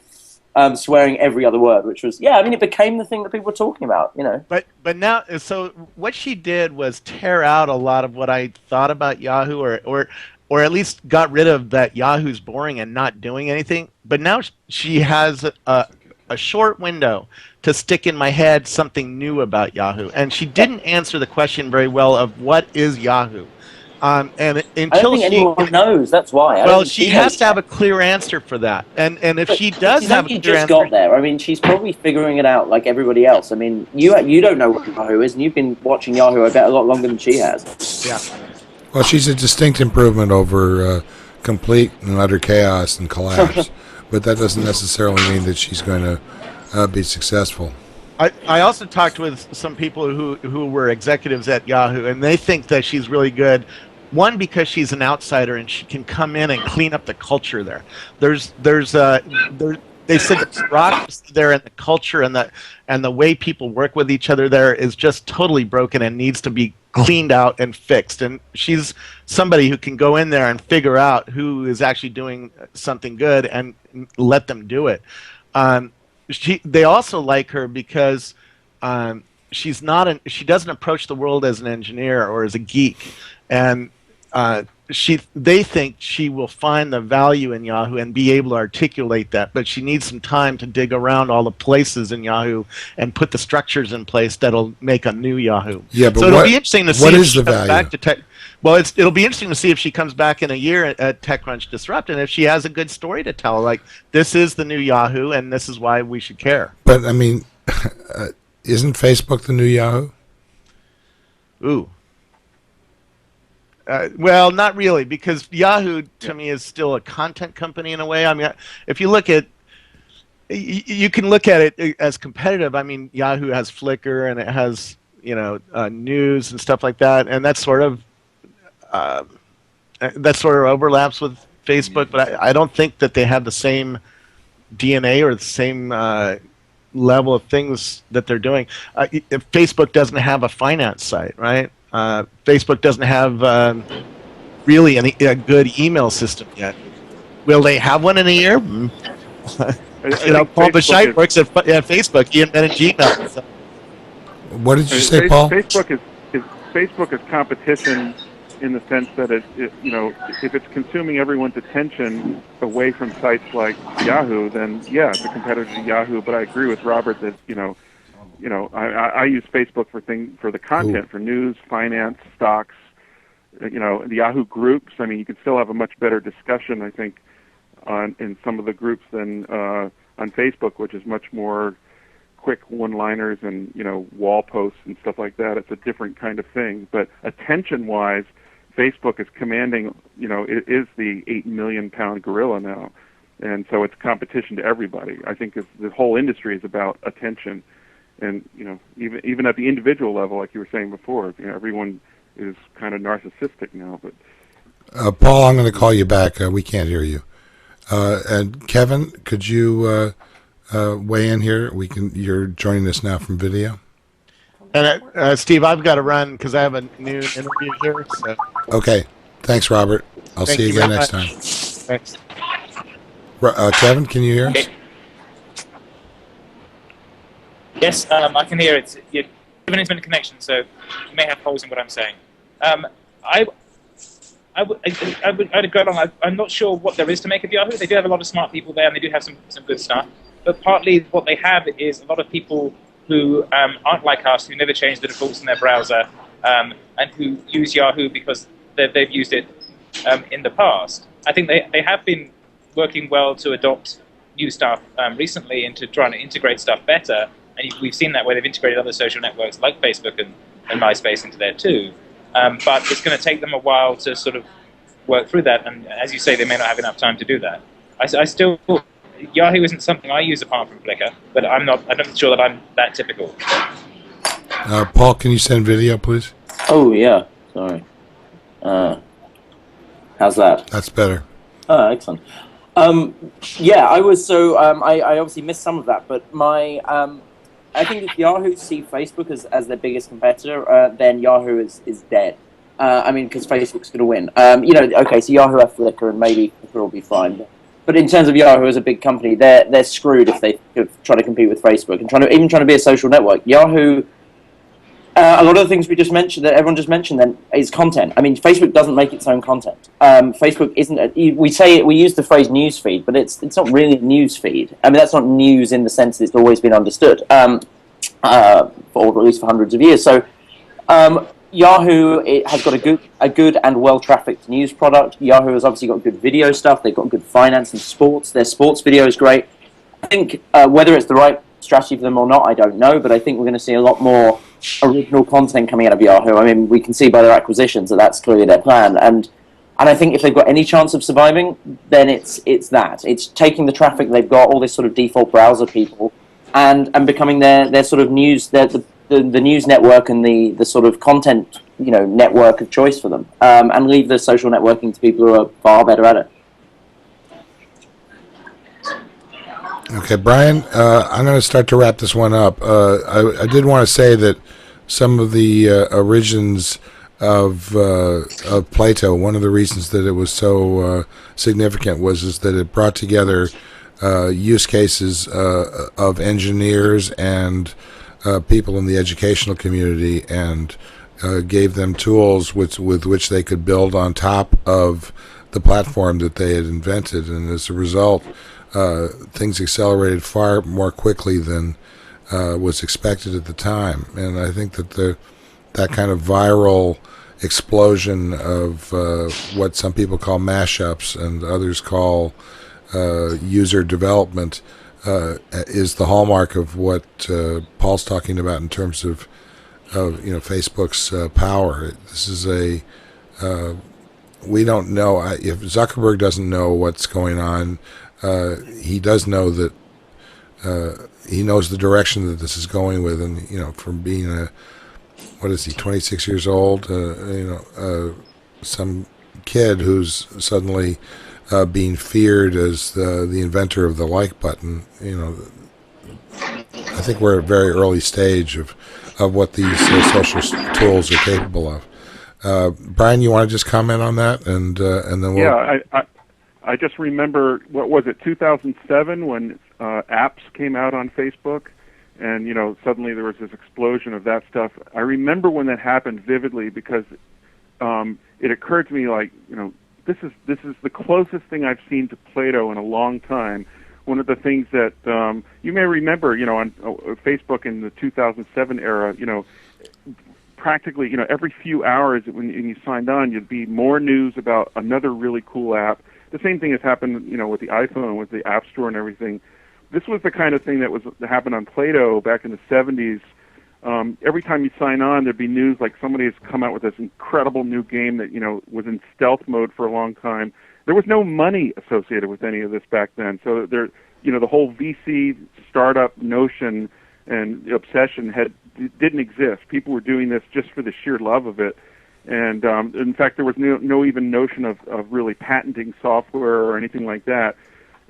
of swearing every other word, which was, it became the thing that people were talking about, But now, so what she did was tear out a lot of what I thought about Yahoo, or at least got rid of that Yahoo's boring and not doing anything. But now she has a short window to stick in my head something new about Yahoo. And she didn't answer the question very well of what is Yahoo. And until I don't think anyone knows. That's why. Well, she has to have a clear answer for that. And if she does have a clear answer, got there. I mean, she's probably figuring it out like everybody else. I mean, you don't know what Yahoo is, and you've been watching Yahoo, I bet, a lot longer than she has. Yeah. Well, she's a distinct improvement over complete and utter chaos and collapse, but that doesn't necessarily mean that she's going to be successful. I also talked with some people who were executives at Yahoo, and they think that she's really good. One, because she's an outsider and she can come in and clean up the culture there. They said the bureaucracy there and the culture and the way people work with each other there is just totally broken and needs to be cleaned out and fixed. And she's somebody who can go in there and figure out who is actually doing something good and let them do it. They also like her because she doesn't approach the world as an engineer or as a geek, and they think she will find the value in Yahoo and be able to articulate that, but she needs some time to dig around all the places in Yahoo and put the structures in place that'll make a new Yahoo. Yeah, but so it'll be interesting to see if she comes back to Tech. Well, it'll be interesting to see if she comes back in a year at TechCrunch Disrupt, and if she has a good story to tell, like this is the new Yahoo and this is why we should care. But I mean, isn't Facebook the new Yahoo? Ooh. Well, not really, because Yahoo to me is still a content company in a way. I mean, if you look at, you can look at it as competitive. I mean, Yahoo has Flickr and it has news and stuff like that, and that's sort of that sort of overlaps with Facebook, but I don't think that they have the same DNA or the same level of things that they're doing. If Facebook doesn't have a finance site, right? Facebook doesn't have really a good email system yet. Will they have one in a year? Paul Bashite works at Facebook. He invented Gmail. So. What did you say, Paul? Facebook is competition in the sense that if it's consuming everyone's attention away from sites like Yahoo, then yeah, it's a competitor to Yahoo. But I agree with Robert that I use Facebook for the content, for news, finance, stocks. The Yahoo groups. I mean, you can still have a much better discussion, I think, in some of the groups than on Facebook, which is much more quick one-liners and wall posts and stuff like that. It's a different kind of thing. But attention-wise, Facebook is commanding. It is the 8 million pound gorilla now, and so it's competition to everybody. I think the whole industry is about attention, and even at the individual level, like you were saying before, everyone is kind of narcissistic now. But Paul, I'm going to call you back. We can't hear you. And Kevin, could you weigh in here? You're joining us now from video. And Steve, I've got to run because I have a new interview here. So. Okay. Thanks, Robert. I'll see you again next time. Thanks. Kevin, can you hear us? Yes, I can hear it. You're giving intermittent connection, so you may have holes in what I'm saying. I'd go along. I'm not sure what there is to make of Yahoo. They do have a lot of smart people there, and they do have some good stuff. But partly what they have is a lot of people who aren't like us, who never change the defaults in their browser, and who use Yahoo because they've used it in the past. I think they have been working well to adopt new stuff recently and to try to integrate stuff better. And we've seen that where they've integrated other social networks like Facebook and MySpace into there too. But it's going to take them a while to sort of work through that. And as you say, they may not have enough time to do that. I still... Yahoo isn't something I use apart from Flickr, but I'm not sure that I'm that typical. Paul, can you send video, please? Oh, yeah. Sorry. How's that? That's better. Oh, excellent. Yeah, I was so... I obviously missed some of that, but I think if Yahoo see Facebook as their biggest competitor, then Yahoo is dead. Because Facebook's going to win. Okay, so Yahoo have Flickr, and maybe Flickr will be fine. But in terms of Yahoo as a big company, they're screwed if they try to compete with Facebook and trying to be a social network. Yahoo, a lot of the things we just mentioned, that everyone just mentioned, then is content. I mean, Facebook doesn't make its own content. Facebook isn't. We use the phrase news feed, but it's not really a news feed. I mean, that's not news in the sense that it's always been understood, or at least for hundreds of years. So. Yahoo has got a good and well-trafficked news product. Yahoo has obviously got good video stuff. They've got good finance and sports. Their sports video is great. I think whether it's the right strategy for them or not, I don't know, but I think we're going to see a lot more original content coming out of Yahoo. I mean, we can see by their acquisitions that that's clearly their plan. And I think if they've got any chance of surviving, then it's that. It's taking the traffic they've got, all this sort of default browser people, and becoming their sort of news, the news network and the sort of content network of choice for them, and leave the social networking to people who are far better at it. Okay, Brian, I'm going to start to wrap this one up. I did want to say that some of the origins of Plato, one of the reasons that it was so significant is that it brought together use cases of engineers and people in the educational community, and gave them tools with which they could build on top of the platform that they had invented. And as a result, things accelerated far more quickly than was expected at the time. And I think that that kind of viral explosion of what some people call mashups and others call user development is the hallmark of what Paul's talking about in terms of Facebook's power. This is we don't know if Zuckerberg doesn't know what's going on. He does know that he knows the direction that this is going with, and from being 26 years old, some kid who's suddenly being feared as the inventor of the like button. I think we're at a very early stage of what these social tools are capable of. Brian, you want to just comment on that, and then we'll. Yeah, I just remember, what was it, 2007, when apps came out on Facebook, and suddenly there was this explosion of that stuff. I remember when that happened vividly, because it occurred to me, like, this is the closest thing I've seen to Plato in a long time. One of the things that you may remember, on Facebook in the 2007 era, practically, every few hours when you signed on, you'd be more news about another really cool app. The same thing has happened, with the iPhone, with the App Store and everything. This was the kind of thing that happened on Plato back in the 70s. Every time you sign on, there'd be news like somebody has come out with this incredible new game that, was in stealth mode for a long time. There was no money associated with any of this back then. So the whole VC startup notion and obsession didn't exist. People were doing this just for the sheer love of it. And in fact, there was no even notion of really patenting software or anything like that.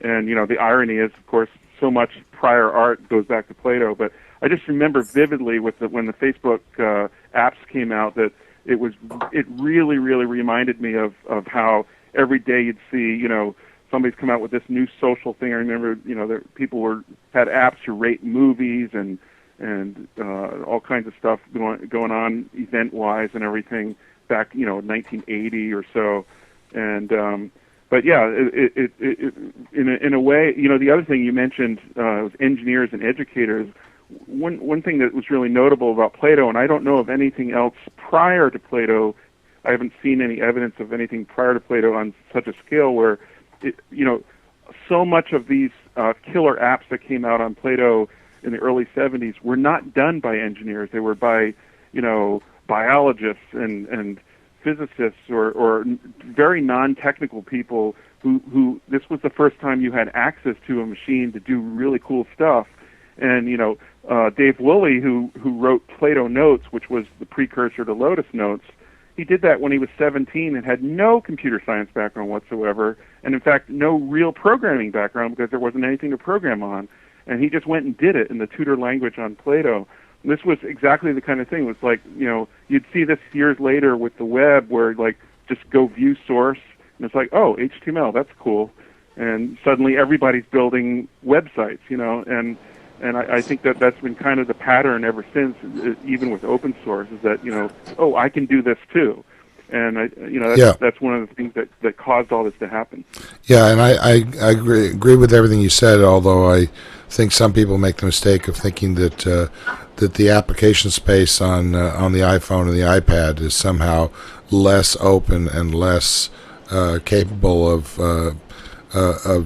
And, the irony is, of course, so much prior art goes back to Plato. But I just remember vividly when the Facebook apps came out that it really, really reminded me of how every day you'd see, somebody's come out with this new social thing. I remember, people had apps to rate movies and all kinds of stuff going on event-wise and everything back, 1980 or so. And but yeah, in a way, the other thing you mentioned was engineers and educators. One thing that was really notable about Plato, and I don't know of anything else prior to Plato. I haven't seen any evidence of anything prior to Plato on such a scale where, so much of these killer apps that came out on Plato in the early 70s were not done by engineers. They were by, biologists and physicists or very non-technical people who this was the first time you had access to a machine to do really cool stuff. And, Dave Woolley, who wrote Plato Notes, which was the precursor to Lotus Notes, he did that when he was 17 and had no computer science background whatsoever, and in fact no real programming background because there wasn't anything to program on. And he just went and did it in the tutor language on Plato. And this was exactly the kind of thing. It was like, you'd see this years later with the web where, like, just go view source, and it's like, oh, HTML, that's cool. And suddenly everybody's building websites, and I think that's been kind of the pattern ever since, even with open source, is that, oh, I can do this too. And that's one of the things that caused all this to happen. Yeah, and I agree with everything you said, although I think some people make the mistake of thinking that the application space on the iPhone and the iPad is somehow less open and less capable of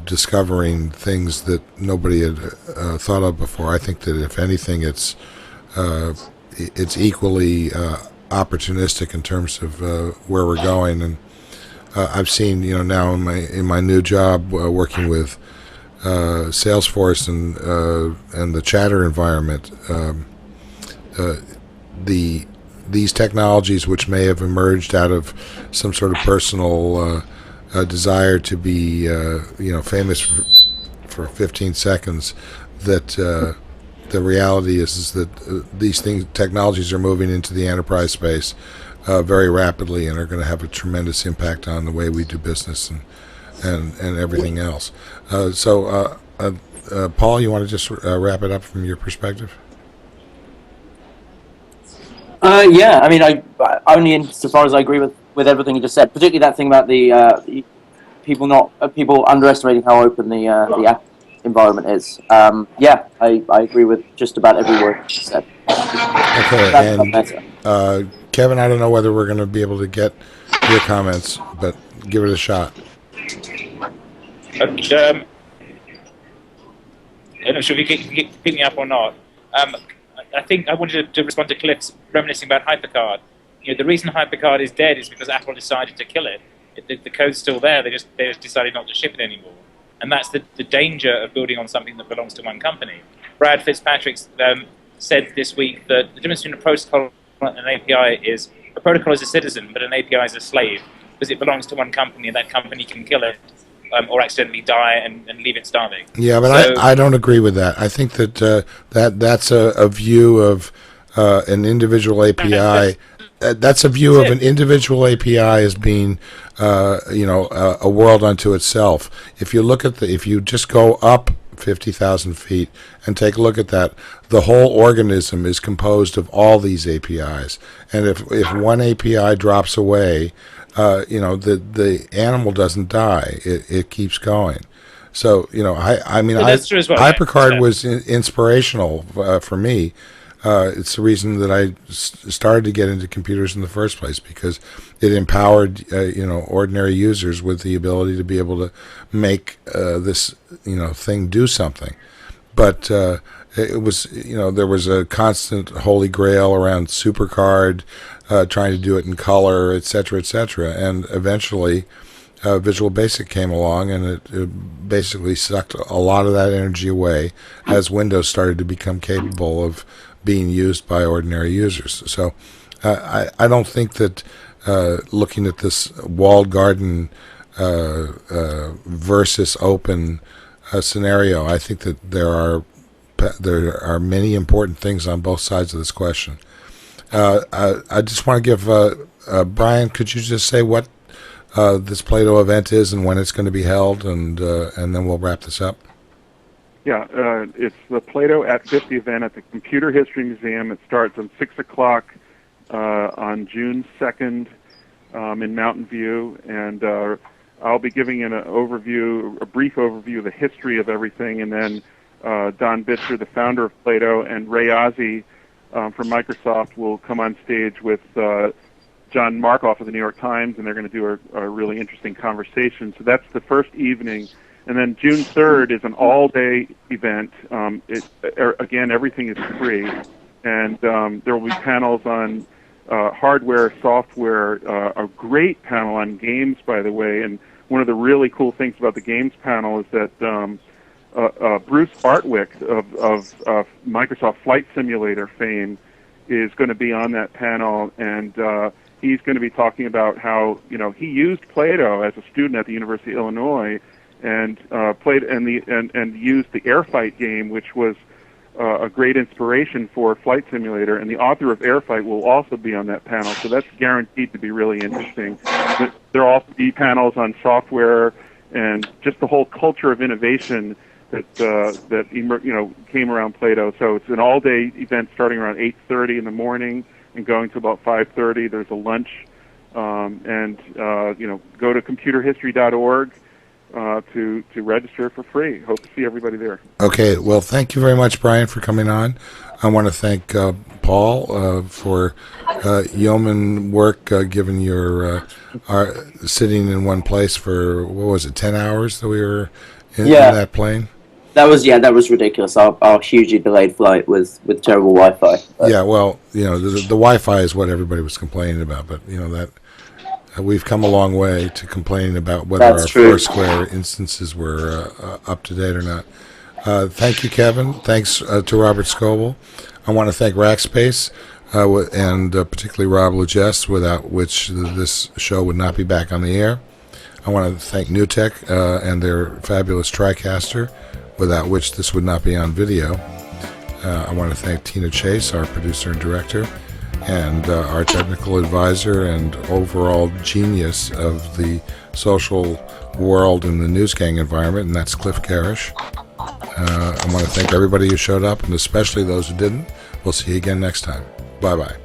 discovering things that nobody had thought of before. I think that if anything, it's equally opportunistic in terms of where we're going. And I've seen, now in my new job working with Salesforce and the Chatter environment, these technologies, which may have emerged out of some sort of personal desire to be famous for 15 seconds, that the reality is that these technologies are moving into the enterprise space very rapidly and are going to have a tremendous impact on the way we do business and everything else. So Paul, you want to just wrap it up from your perspective? Yeah, I mean, I only insofar as I agree with everything you just said, particularly that thing about the people underestimating how open the app environment is. Yeah, I agree with just about every word you said. Okay, and Kevin, I don't know whether we're going to be able to get your comments, but give it a shot. I'm not sure if you can pick me up or not. I think I wanted to respond to Cliff's reminiscing about HyperCard. The reason HyperCard is dead is because Apple decided to kill it. The code's still there. They just decided not to ship it anymore. And that's the danger of building on something that belongs to one company. Brad Fitzpatrick said this week that the difference between a protocol and an API is a protocol is a citizen, but an API is a slave. because it belongs to one company, and that company can kill it or accidentally die and leave it starving. Yeah, but So, I don't agree with that. I think that that's a view of an individual API. That's a view of an individual API as being, a world unto itself. If you look at if you just go up 50,000 feet and take a look at that, the whole organism is composed of all these APIs. And if one API drops away, the animal doesn't die. It keeps going. So, that's true as well, HyperCard yeah. was inspirational for me. It's the reason that I started to get into computers in the first place, because it empowered, ordinary users with the ability to be able to make this, thing do something. But it was, there was a constant holy grail around SuperCard, trying to do it in color, et cetera, and eventually Visual Basic came along, and it basically sucked a lot of that energy away as Windows started to become capable of being used by ordinary users. So I don't think that looking at this walled garden versus open scenario, I think that there are many important things on both sides of this question. I just want to give Brian, could you just say what this Plato event is and when it's going to be held, and then we'll wrap this up. Yeah, it's the Plato at 50 event at the Computer History Museum. It starts on 6 o'clock on June 2nd in Mountain View, and I'll be giving a brief overview of the history of everything, and then Don Bitzer, the founder of Plato, and Ray Ozzie from Microsoft will come on stage with John Markoff of the New York Times, and they're going to do a really interesting conversation. So that's the first evening. And then June 3rd is an all-day event. Again, everything is free. And there will be panels on hardware, software, a great panel on games, by the way. And one of the really cool things about the games panel is that Bruce Bartwick of Microsoft Flight Simulator fame is going to be on that panel, and he's going to be talking about how he used Plato as a student at the University of Illinois, and played and used the Airfight game, which was a great inspiration for Flight Simulator. And the author of Airfight will also be on that panel, so that's guaranteed to be really interesting. There will also be panels on software and just the whole culture of innovation that came around Plato. So it's an all-day event starting around 8:30 in the morning and going to about 5:30. There's a lunch, and go to computerhistory.org to register for free. Hope to see everybody there. Okay, well, thank you very much, Brian, for coming on. I want to thank Paul for yeoman work, given your sitting in one place for, 10 hours that we were in that plane? That was ridiculous. Our hugely delayed flight with terrible Wi-Fi. Yeah, well, the Wi-Fi is what everybody was complaining about, but that we've come a long way to complaining about whether our Foursquare instances were up to date or not. Thank you, Kevin. Thanks to Robert Scoble. I want to thank Rackspace and particularly Rob Lugest, without which this show would not be back on the air. I want to thank NewTek and their fabulous TriCaster, without which this would not be on video. I want to thank Tina Chase, our producer and director, and our technical advisor and overall genius of the social world in the News Gang environment, and that's Cliff Garish. I want to thank everybody who showed up, and especially those who didn't. We'll see you again next time. Bye-bye.